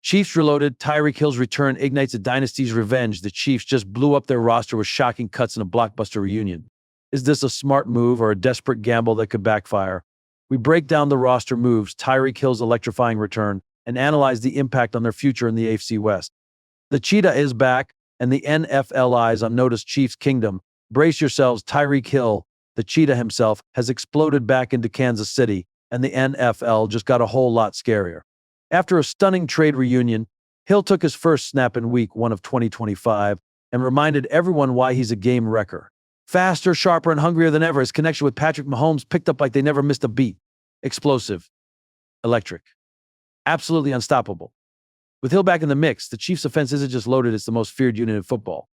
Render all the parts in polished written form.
Chiefs reloaded. Tyreek Hill's return ignites a dynasty's revenge. The Chiefs just blew up their roster with shocking cuts in a blockbuster reunion. Is this a smart move or a desperate gamble that could backfire? We break down the roster moves, Tyreek Hill's electrifying return, and analyze the impact on their future in the AFC West. The cheetah is back, and the NFL eyes on notice Chiefs Kingdom. Brace yourselves, Tyreek Hill, the cheetah himself, has exploded back into Kansas City, and the NFL just got a whole lot scarier. After a stunning trade reunion, Hill took his first snap in Week 1 of 2025 and reminded everyone why he's a game wrecker. Faster, sharper, and hungrier than ever, his connection with Patrick Mahomes picked up like they never missed a beat. Explosive. Electric. Absolutely unstoppable. With Hill back in the mix, the Chiefs' offense isn't just loaded, it's the most feared unit in football.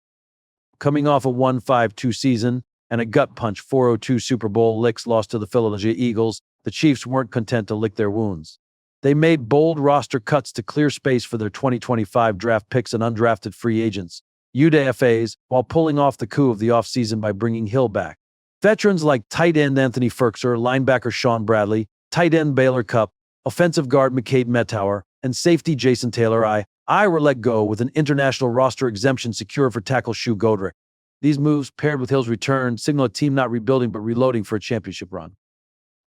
Coming off a 1-5-2 season and a gut-punch 4-2 Super Bowl licks lost to the Philadelphia Eagles, the Chiefs weren't content to lick their wounds. They made bold roster cuts to clear space for their 2025 draft picks and undrafted free agents, UDFAs, while pulling off the coup of the offseason by bringing Hill back. Veterans like tight end Anthony Firkser, linebacker Sean Bradley, tight end Baylor Cupp, offensive guard McCade Mettauer, and safety Jason Taylor I were let go with an international roster exemption secured for tackle Shu Godric. These moves, paired with Hill's return, signal a team not rebuilding but reloading for a championship run.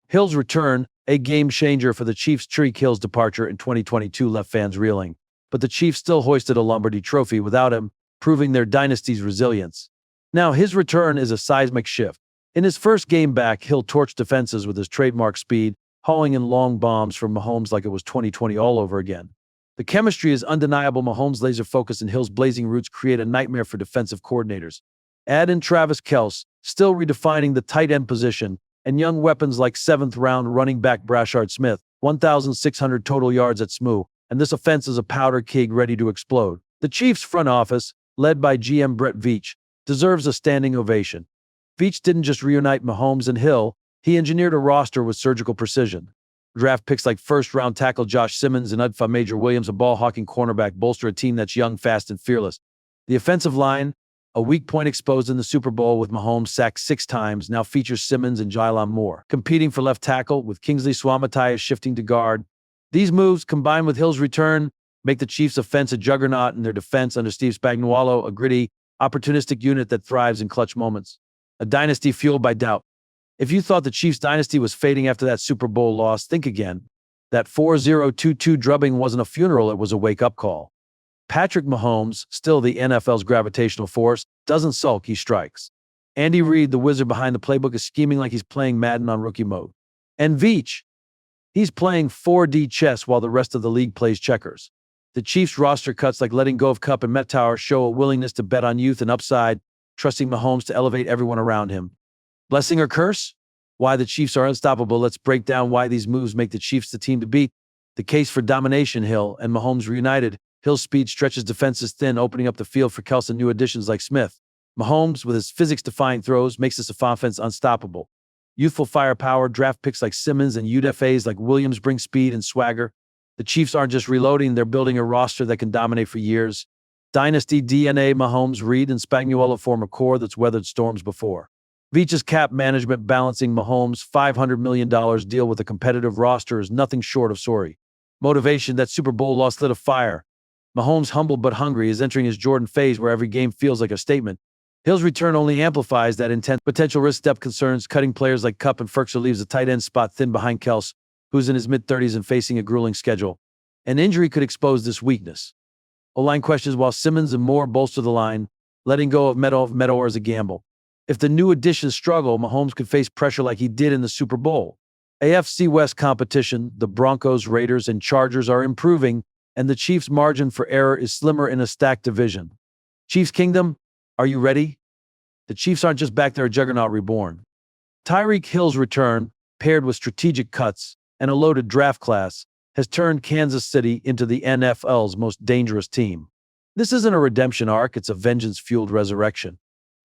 Hill's return, a game-changer for the Chiefs. Tyreek Hill's departure in 2022 left fans reeling, but the Chiefs still hoisted a Lombardi trophy without him, proving their dynasty's resilience. Now, his return is a seismic shift. In his first game back, Hill torched defenses with his trademark speed, hauling in long bombs from Mahomes like it was 2020 all over again. The chemistry is undeniable. Mahomes' laser focus and Hill's blazing roots create a nightmare for defensive coordinators. Add in Travis Kelce, still redefining the tight end position, and young weapons like 7th-round running back Brashard Smith, 1,600 total yards at SMU, and this offense is a powder keg ready to explode. The Chiefs' front office, led by GM Brett Veach, deserves a standing ovation. Veach didn't just reunite Mahomes and Hill, he engineered a roster with surgical precision. Draft picks like first-round tackle Josh Simmons and Udfa Major Williams, a ball-hawking cornerback, bolster a team that's young, fast, and fearless. The offensive line, a weak point exposed in the Super Bowl with Mahomes sacked 6 times, now features Simmons and Jylon Moore, competing for left tackle with Kingsley Suamataia shifting to guard. These moves, combined with Hill's return, make the Chiefs' offense a juggernaut and their defense under Steve Spagnuolo a gritty, opportunistic unit that thrives in clutch moments. A dynasty fueled by doubt. If you thought the Chiefs' dynasty was fading after that Super Bowl loss, think again. That 4-0-2-2 drubbing wasn't a funeral, it was a wake-up call. Patrick Mahomes, still the NFL's gravitational force, doesn't sulk, he strikes. Andy Reid, the wizard behind the playbook, is scheming like he's playing Madden on rookie mode. And Veach, he's playing 4D chess while the rest of the league plays checkers. The Chiefs' roster cuts like letting go of Cupp and Mettauer show a willingness to bet on youth and upside, trusting Mahomes to elevate everyone around him. Blessing or curse? Why the Chiefs are unstoppable. Let's break down why these moves make the Chiefs the team to beat. The case for domination. Hill and Mahomes reunited. Hill's speed stretches defenses thin, opening up the field for Kelce and new additions like Smith. Mahomes, with his physics-defying throws, makes this offense unstoppable. Youthful firepower, draft picks like Simmons and UDFAs like Williams bring speed and swagger. The Chiefs aren't just reloading, they're building a roster that can dominate for years. Dynasty DNA, Mahomes, Reid, and Spagnuolo form a core that's weathered storms before. Veach's cap management balancing Mahomes' $500 million deal with a competitive roster is nothing short of sorry. Motivation, that Super Bowl loss lit a fire. Mahomes, humble but hungry, is entering his Jordan phase where every game feels like a statement. Hill's return only amplifies that intense potential risk. Depth concerns, cutting players like Cupp and Firkser leaves the tight end spot thin behind Kelce, who's in his mid-30s and facing a grueling schedule. An injury could expose this weakness. O-line questions while Simmons and Moore bolster the line, letting go of Mettauer is a gamble. If the new additions struggle, Mahomes could face pressure like he did in the Super Bowl. AFC West competition, the Broncos, Raiders, and Chargers are improving, and the Chiefs' margin for error is slimmer in a stacked division. Chiefs Kingdom, are you ready? The Chiefs aren't just back, they're a juggernaut reborn. Tyreek Hill's return, paired with strategic cuts and a loaded draft class, has turned Kansas City into the NFL's most dangerous team. This isn't a redemption arc, it's a vengeance-fueled resurrection.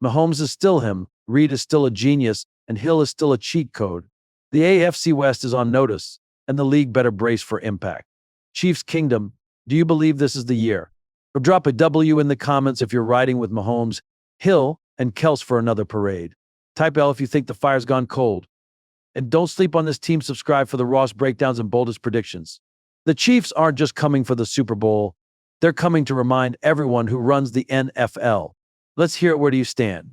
Mahomes is still him, Reid is still a genius, and Hill is still a cheat code. The AFC West is on notice, and the league better brace for impact. Chiefs Kingdom, do you believe this is the year? Or drop a W in the comments if you're riding with Mahomes, Hill, and Kelce for another parade. Type L if you think the fire's gone cold. And don't sleep on this team. Subscribe for the rawest breakdowns and boldest predictions. The Chiefs aren't just coming for the Super Bowl, they're coming to remind everyone who runs the NFL. Let's hear it. Where do you stand?